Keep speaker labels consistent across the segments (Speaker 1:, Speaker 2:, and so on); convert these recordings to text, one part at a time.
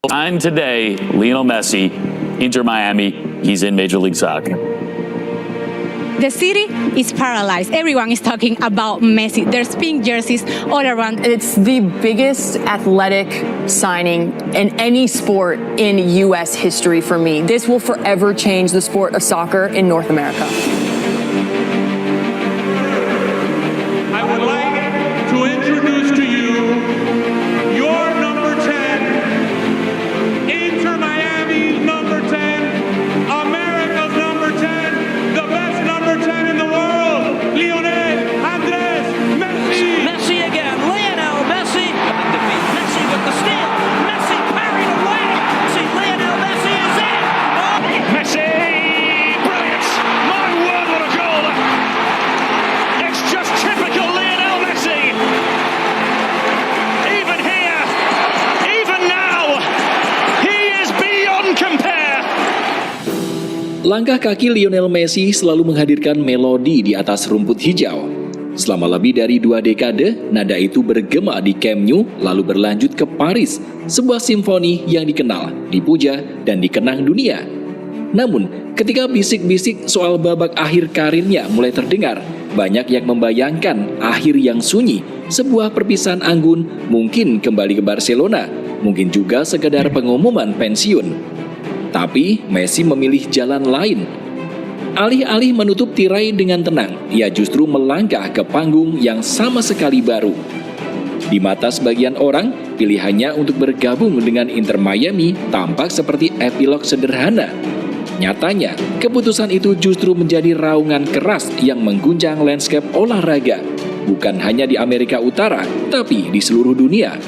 Speaker 1: Signed today, Lionel Messi, Inter Miami. He's in Major League Soccer.
Speaker 2: The city is paralyzed. Everyone is talking about Messi. There's pink jerseys all around.
Speaker 3: It's the biggest athletic signing in any sport in U.S. history for me. This will forever change the sport of soccer in North America.
Speaker 4: I would like to introduce to you your number 10, Inter Miami's number 10, America's number 10, the best number 10 in the world, Lionel Andres Messi.
Speaker 5: Messi again, Lionel Messi. Messi with the steal. Messi carried away. Lionel Messi is in.
Speaker 4: Messi, brilliant! My word, what a goal! It's just typical Lionel Messi. Even here, even now, he is beyond compare.
Speaker 6: Langkah kaki Lionel Messi selalu menghadirkan melodi di atas rumput hijau. Selama lebih dari 2 dekade, nada itu bergema di Camp Nou lalu berlanjut ke Paris, sebuah simfoni yang dikenal, dipuja, dan dikenang dunia. Namun, ketika bisik-bisik soal babak akhir karirnya mulai terdengar, banyak yang membayangkan akhir yang sunyi, sebuah perpisahan anggun, mungkin kembali ke Barcelona, mungkin juga sekedar pengumuman pensiun. Tapi Messi memilih jalan lain. Alih-alih menutup tirai dengan tenang, ia justru melangkah ke panggung yang sama sekali baru. Di mata sebagian orang, pilihannya untuk bergabung dengan Inter Miami tampak seperti epilog sederhana. Nyatanya, keputusan itu justru menjadi raungan keras yang mengguncang landscape olahraga, bukan hanya di Amerika Utara, tapi di seluruh dunia.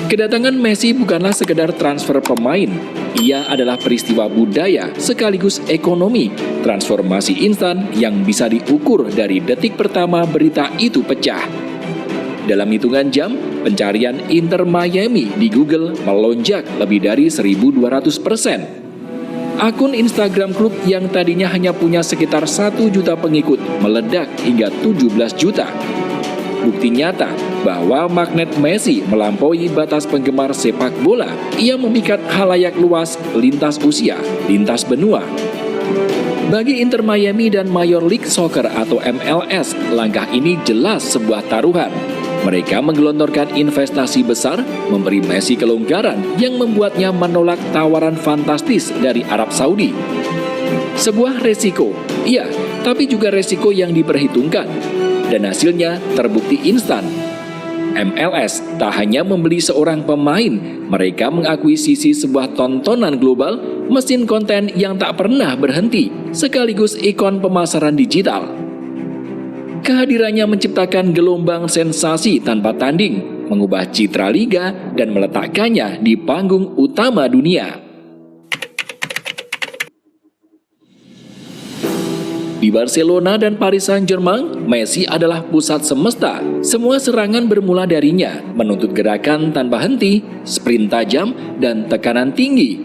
Speaker 6: Kedatangan Messi bukanlah sekedar transfer pemain, ia adalah peristiwa budaya sekaligus ekonomi, transformasi instan yang bisa diukur dari detik pertama berita itu pecah. Dalam hitungan jam, pencarian Inter Miami di Google melonjak lebih dari 1.200%. Akun Instagram klub yang tadinya hanya punya sekitar 1 juta pengikut meledak hingga 17 juta. Bukti nyata bahwa magnet Messi melampaui batas penggemar sepak bola. Ia memikat khalayak luas lintas usia, lintas benua. Bagi Inter Miami dan Major League Soccer atau MLS, langkah ini jelas sebuah taruhan. Mereka menggelontorkan investasi besar, memberi Messi kelonggaran yang membuatnya menolak tawaran fantastis dari Arab Saudi. Sebuah resiko, iya, tapi juga resiko yang diperhitungkan. Dan hasilnya terbukti instan. MLS tak hanya membeli seorang pemain, mereka mengakuisisi sebuah tontonan global, mesin konten yang tak pernah berhenti, sekaligus ikon pemasaran digital. Kehadirannya menciptakan gelombang sensasi tanpa tanding, mengubah citra liga dan meletakkannya di panggung utama dunia. Di Barcelona dan Paris Saint-Germain, Messi adalah pusat semesta. Semua serangan bermula darinya, menuntut gerakan tanpa henti, sprint tajam, dan tekanan tinggi.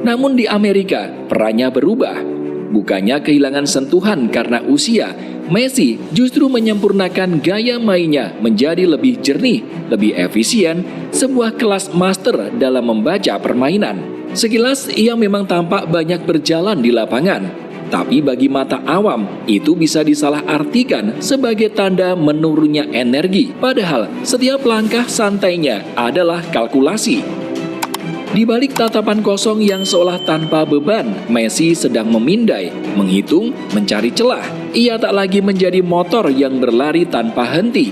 Speaker 6: Namun di Amerika, perannya berubah. Bukannya kehilangan sentuhan karena usia, Messi justru menyempurnakan gaya mainnya menjadi lebih jernih, lebih efisien, sebuah kelas master dalam membaca permainan. Sekilas ia memang tampak banyak berjalan di lapangan, tapi bagi mata awam itu bisa disalahartikan sebagai tanda menurunnya energi. Padahal setiap langkah santainya adalah kalkulasi. Di balik tatapan kosong yang seolah tanpa beban, Messi sedang memindai, menghitung, mencari celah. Ia tak lagi menjadi motor yang berlari tanpa henti,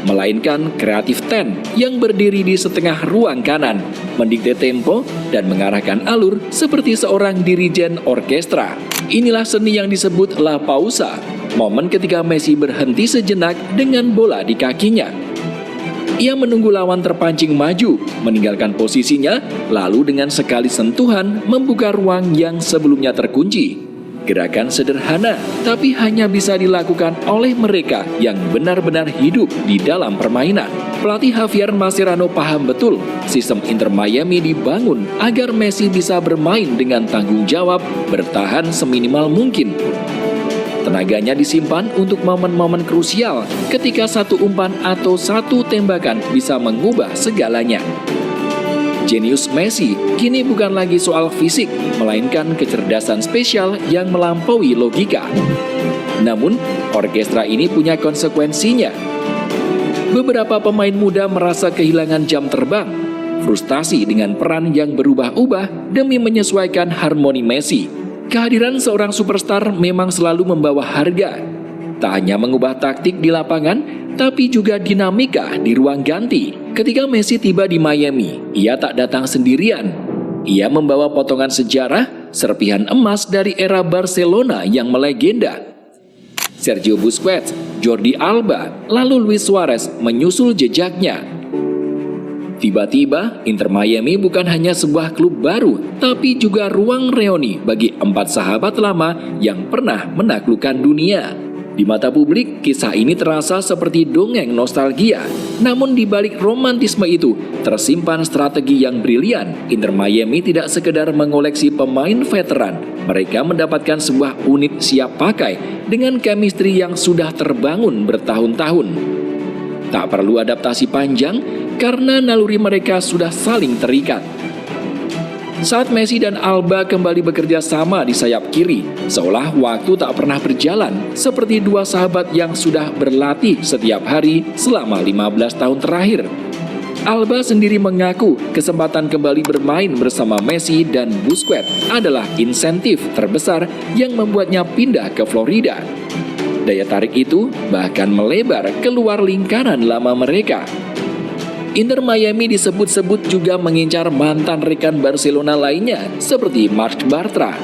Speaker 6: melainkan kreatif ten yang berdiri di setengah ruang kanan, mendikte tempo dan mengarahkan alur seperti seorang dirijen orkestra. Inilah seni yang disebut la pausa, momen ketika Messi berhenti sejenak dengan bola di kakinya. Ia menunggu lawan terpancing maju, meninggalkan posisinya, lalu dengan sekali sentuhan membuka ruang yang sebelumnya terkunci. Gerakan sederhana, tapi hanya bisa dilakukan oleh mereka yang benar-benar hidup di dalam permainan. Pelatih Javier Mascherano paham betul, sistem Inter Miami dibangun agar Messi bisa bermain dengan tanggung jawab, bertahan seminimal mungkin. Tenaganya disimpan untuk momen-momen krusial ketika satu umpan atau satu tembakan bisa mengubah segalanya. Jenius Messi kini bukan lagi soal fisik, melainkan kecerdasan spesial yang melampaui logika. Namun, orkestra ini punya konsekuensinya. Beberapa pemain muda merasa kehilangan jam terbang, frustasi dengan peran yang berubah-ubah demi menyesuaikan harmoni Messi. Kehadiran seorang superstar memang selalu membawa harga. Tak hanya mengubah taktik di lapangan, tapi juga dinamika di ruang ganti. Ketika Messi tiba di Miami, ia tak datang sendirian. Ia membawa potongan sejarah, serpihan emas dari era Barcelona yang melegenda. Sergio Busquets, Jordi Alba, lalu Luis Suarez menyusul jejaknya. Tiba-tiba, Inter Miami bukan hanya sebuah klub baru, tapi juga ruang reuni bagi 4 sahabat lama yang pernah menaklukkan dunia. Di mata publik, kisah ini terasa seperti dongeng nostalgia. Namun di balik romantisme itu, tersimpan strategi yang brilian. Inter Miami tidak sekedar mengoleksi pemain veteran. Mereka mendapatkan sebuah unit siap pakai dengan chemistry yang sudah terbangun bertahun-tahun. Tak perlu adaptasi panjang, karena naluri mereka sudah saling terikat. Saat Messi dan Alba kembali bekerja sama di sayap kiri, seolah waktu tak pernah berjalan, seperti dua sahabat yang sudah berlatih setiap hari selama 15 tahun terakhir. Alba sendiri mengaku kesempatan kembali bermain bersama Messi dan Busquets adalah insentif terbesar yang membuatnya pindah ke Florida. Daya tarik itu bahkan melebar keluar lingkaran lama mereka. Inter Miami disebut-sebut juga mengincar mantan rekan Barcelona lainnya seperti Marc Bartra.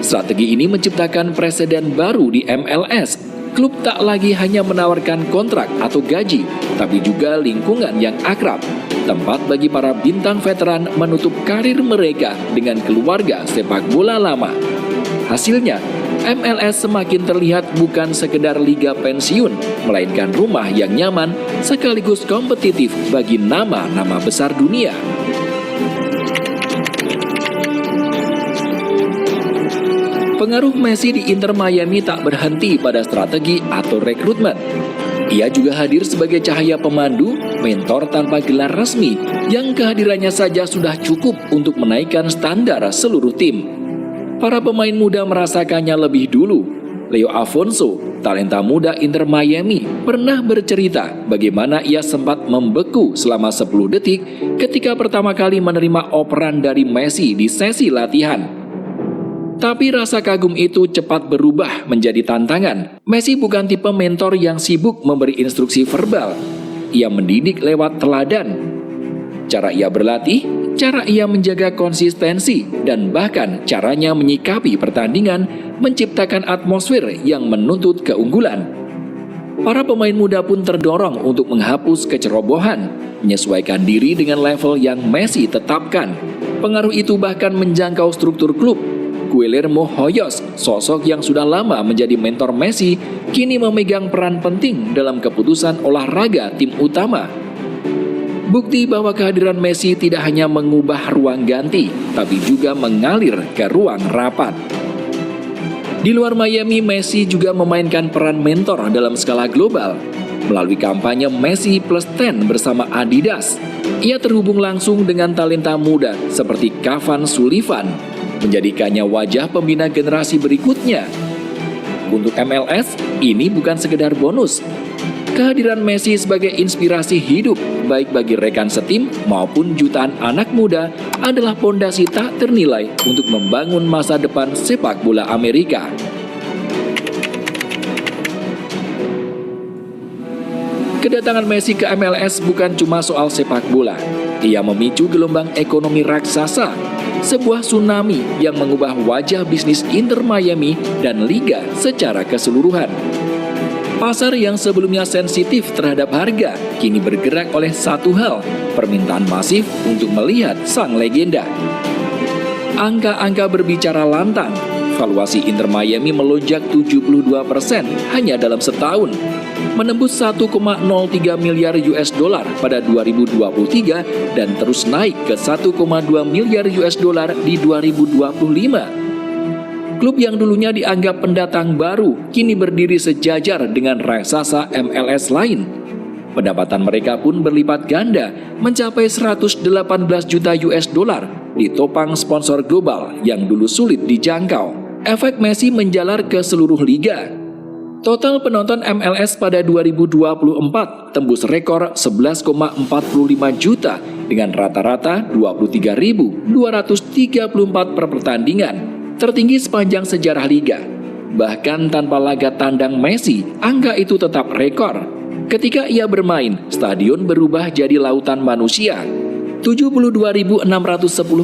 Speaker 6: Strategi ini menciptakan preseden baru di MLS. Klub tak lagi hanya menawarkan kontrak atau gaji, tapi juga lingkungan yang akrab. Tempat bagi para bintang veteran menutup karir mereka dengan keluarga sepak bola lama. Hasilnya, MLS semakin terlihat bukan sekedar liga pensiun, melainkan rumah yang nyaman sekaligus kompetitif bagi nama-nama besar dunia. Pengaruh Messi di Inter Miami tak berhenti pada strategi atau rekrutmen. Ia juga hadir sebagai cahaya pemandu, mentor tanpa gelar resmi, yang kehadirannya saja sudah cukup untuk menaikkan standar seluruh tim. Para pemain muda merasakannya lebih dulu. Leo Afonso, talenta muda Inter Miami, pernah bercerita bagaimana ia sempat membeku selama 10 detik ketika pertama kali menerima operan dari Messi di sesi latihan. Tapi rasa kagum itu cepat berubah menjadi tantangan. Messi bukan tipe mentor yang sibuk memberi instruksi verbal. Ia mendidik lewat teladan. Cara ia berlatih, cara ia menjaga konsistensi, dan bahkan caranya menyikapi pertandingan menciptakan atmosfer yang menuntut keunggulan. Para pemain muda pun terdorong untuk menghapus kecerobohan, menyesuaikan diri dengan level yang Messi tetapkan. Pengaruh itu bahkan menjangkau struktur klub. Guillermo Hoyos, sosok yang sudah lama menjadi mentor Messi, kini memegang peran penting dalam keputusan olahraga tim utama. Bukti bahwa kehadiran Messi tidak hanya mengubah ruang ganti, tapi juga mengalir ke ruang rapat. Di luar Miami, Messi juga memainkan peran mentor dalam skala global. Melalui kampanye Messi Plus 10 bersama Adidas, ia terhubung langsung dengan talenta muda seperti Kavan Sullivan, menjadikannya wajah pembina generasi berikutnya. Untuk MLS, ini bukan sekedar bonus. Kehadiran Messi sebagai inspirasi hidup, baik bagi rekan setim maupun jutaan anak muda, adalah pondasi tak ternilai untuk membangun masa depan sepak bola Amerika. Kedatangan Messi ke MLS bukan cuma soal sepak bola. Ia memicu gelombang ekonomi raksasa, sebuah tsunami yang mengubah wajah bisnis Inter Miami dan liga secara keseluruhan. Pasar yang sebelumnya sensitif terhadap harga, kini bergerak oleh satu hal, permintaan masif untuk melihat sang legenda. Angka-angka berbicara lantang, valuasi Inter Miami melonjak 72% hanya dalam setahun, menembus 1,03 miliar US dollar pada 2023 dan terus naik ke 1,2 miliar US dollar di 2025. Klub yang dulunya dianggap pendatang baru kini berdiri sejajar dengan raksasa MLS lain. Pendapatan mereka pun berlipat ganda, mencapai 118 juta US dollar, ditopang sponsor global yang dulu sulit dijangkau. Efek Messi menjalar ke seluruh liga. Total penonton MLS pada 2024 tembus rekor 11,45 juta dengan rata-rata 23.234 per pertandingan, tertinggi sepanjang sejarah liga. Bahkan tanpa laga tandang Messi, angka itu tetap rekor. Ketika ia bermain, stadion berubah jadi lautan manusia. 72.610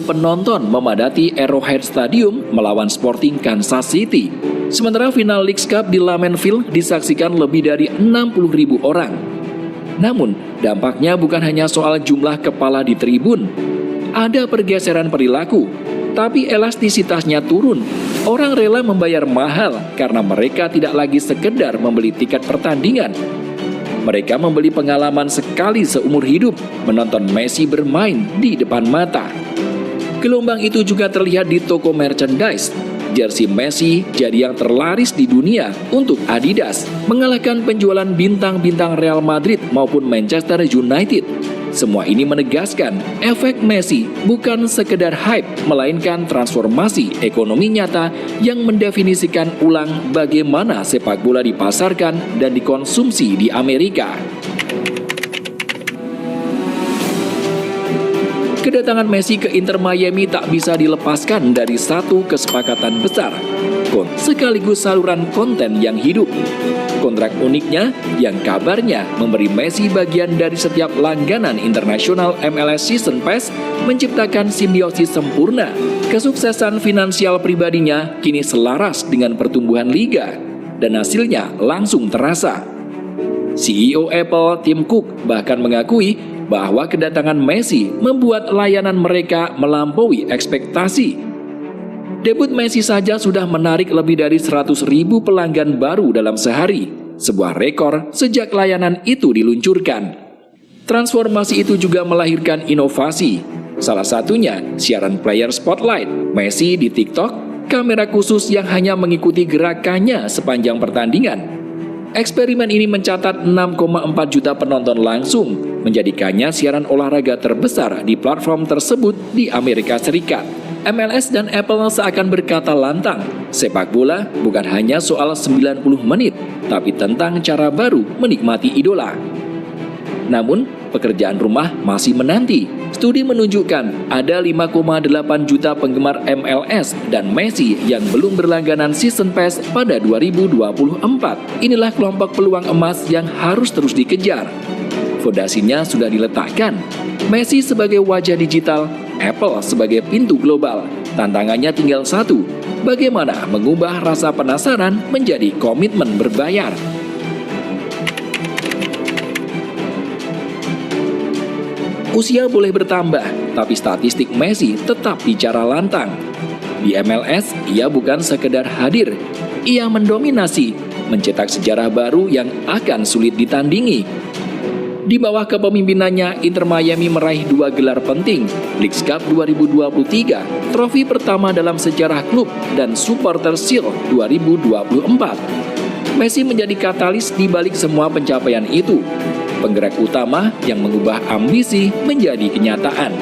Speaker 6: penonton memadati Arrowhead Stadium melawan Sporting Kansas City. Sementara final Leagues Cup di Lambeau Field disaksikan lebih dari 60.000 orang. Namun, dampaknya bukan hanya soal jumlah kepala di tribun. Ada pergeseran perilaku, tapi elastisitasnya turun. Orang rela membayar mahal karena mereka tidak lagi sekedar membeli tiket pertandingan. Mereka membeli pengalaman sekali seumur hidup menonton Messi bermain di depan mata. Gelombang itu juga terlihat di toko merchandise. Jersey Messi jadi yang terlaris di dunia untuk Adidas, mengalahkan penjualan bintang-bintang Real Madrid maupun Manchester United. Semua ini menegaskan efek Messi bukan sekedar hype, melainkan transformasi ekonomi nyata yang mendefinisikan ulang bagaimana sepak bola dipasarkan dan dikonsumsi di Amerika. Kedatangan Messi ke Inter Miami tak bisa dilepaskan dari satu kesepakatan besar, sekaligus saluran konten yang hidup. Kontrak uniknya yang kabarnya memberi Messi bagian dari setiap langganan internasional MLS Season Pass menciptakan simbiosis sempurna. Kesuksesan finansial pribadinya kini selaras dengan pertumbuhan liga, dan hasilnya langsung terasa. CEO Apple Tim Cook bahkan mengakui bahwa kedatangan Messi membuat layanan mereka melampaui ekspektasi. Debut Messi saja sudah menarik lebih dari 100.000 pelanggan baru dalam sehari, sebuah rekor sejak layanan itu diluncurkan. Transformasi itu juga melahirkan inovasi, salah satunya siaran player spotlight Messi di TikTok, kamera khusus yang hanya mengikuti gerakannya sepanjang pertandingan. Eksperimen ini mencatat 6,4 juta penonton langsung, menjadikannya siaran olahraga terbesar di platform tersebut di Amerika Serikat. MLS dan Apple seakan berkata lantang, sepak bola bukan hanya soal 90 menit, tapi tentang cara baru menikmati idola. Namun, pekerjaan rumah masih menanti. Studi menunjukkan ada 5,8 juta penggemar MLS dan Messi yang belum berlangganan Season Pass pada 2024. Inilah kelompok peluang emas yang harus terus dikejar. Fondasinya sudah diletakkan. Messi sebagai wajah digital, Apple sebagai pintu global. Tantangannya tinggal satu, bagaimana mengubah rasa penasaran menjadi komitmen berbayar. Usia boleh bertambah, tapi statistik Messi tetap bicara lantang. Di MLS, ia bukan sekedar hadir, ia mendominasi, mencetak sejarah baru yang akan sulit ditandingi. Di bawah kepemimpinannya, Inter Miami meraih 2 gelar penting, Leagues Cup 2023, trofi pertama dalam sejarah klub, dan Supporters Shield 2024. Messi menjadi katalis di balik semua pencapaian itu, penggerak utama yang mengubah ambisi menjadi kenyataan.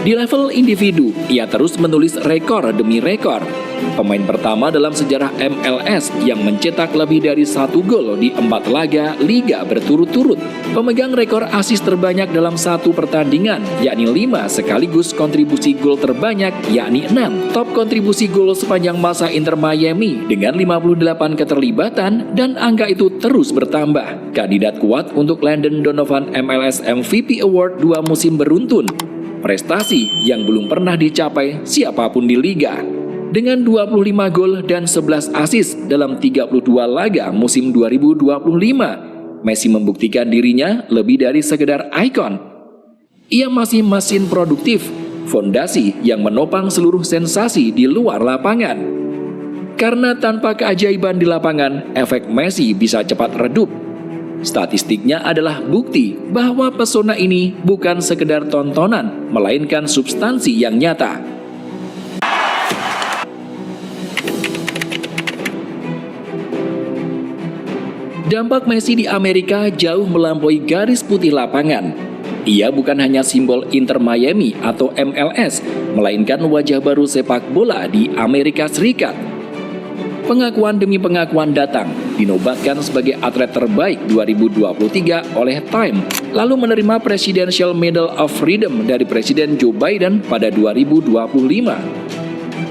Speaker 6: Di level individu, ia terus menulis rekor demi rekor. Pemain pertama dalam sejarah MLS yang mencetak lebih dari 1 gol di 4 laga liga berturut-turut. Pemegang rekor asis terbanyak dalam satu pertandingan, yakni 5, sekaligus kontribusi gol terbanyak, yakni 6. Top kontribusi gol sepanjang masa Inter Miami dengan 58 keterlibatan, dan angka itu terus bertambah. Kandidat kuat untuk Landon Donovan MLS MVP Award 2 musim beruntun. Prestasi yang belum pernah dicapai siapapun di liga. Dengan 25 gol dan 11 assist dalam 32 laga musim 2025, Messi membuktikan dirinya lebih dari sekedar ikon. Ia masih mesin produktif, fondasi yang menopang seluruh sensasi di luar lapangan. Karena tanpa keajaiban di lapangan, efek Messi bisa cepat redup. Statistiknya adalah bukti bahwa pesona ini bukan sekedar tontonan, melainkan substansi yang nyata. Dampak Messi di Amerika jauh melampaui garis putih lapangan. Ia bukan hanya simbol Inter Miami atau MLS, melainkan wajah baru sepak bola di Amerika Serikat. Pengakuan demi pengakuan datang, dinobatkan sebagai atlet terbaik 2023 oleh Time, lalu menerima Presidential Medal of Freedom dari Presiden Joe Biden pada 2025.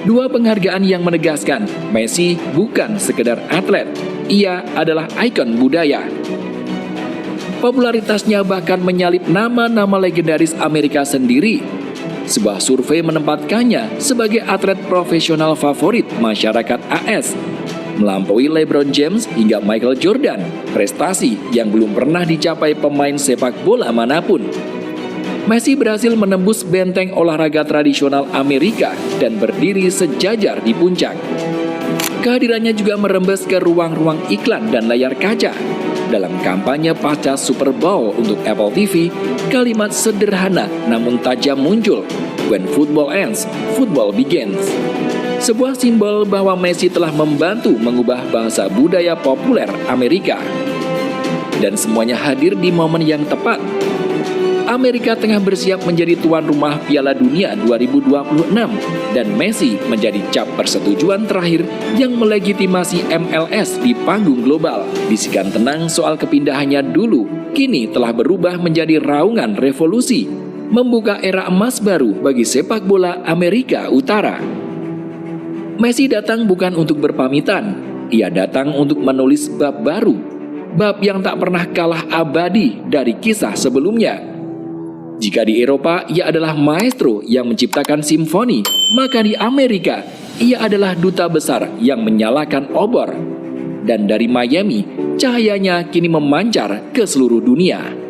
Speaker 6: Dua penghargaan yang menegaskan Messi bukan sekedar atlet, ia adalah ikon budaya. Popularitasnya bahkan menyalip nama-nama legendaris Amerika sendiri. Sebuah survei menempatkannya sebagai atlet profesional favorit masyarakat AS, melampaui LeBron James hingga Michael Jordan, prestasi yang belum pernah dicapai pemain sepak bola manapun. Messi berhasil menembus benteng olahraga tradisional Amerika dan berdiri sejajar di puncak. Kehadirannya juga merembes ke ruang-ruang iklan dan layar kaca. Dalam kampanye pasca Super Bowl untuk Apple TV, kalimat sederhana namun tajam muncul, "When football ends, football begins." Sebuah simbol bahwa Messi telah membantu mengubah bahasa budaya populer Amerika. Dan semuanya hadir di momen yang tepat. Amerika tengah bersiap menjadi tuan rumah Piala Dunia 2026 dan Messi menjadi cap persetujuan terakhir yang melegitimasi MLS di panggung global. Bisikan tenang soal kepindahannya dulu kini telah berubah menjadi raungan revolusi, membuka era emas baru bagi sepak bola Amerika Utara. Messi datang bukan untuk berpamitan, ia datang untuk menulis bab baru, bab yang tak pernah kalah abadi dari kisah sebelumnya. Jika di Eropa ia adalah maestro yang menciptakan simfoni, maka di Amerika ia adalah duta besar yang menyalakan obor. Dan dari Miami, cahayanya kini memancar ke seluruh dunia.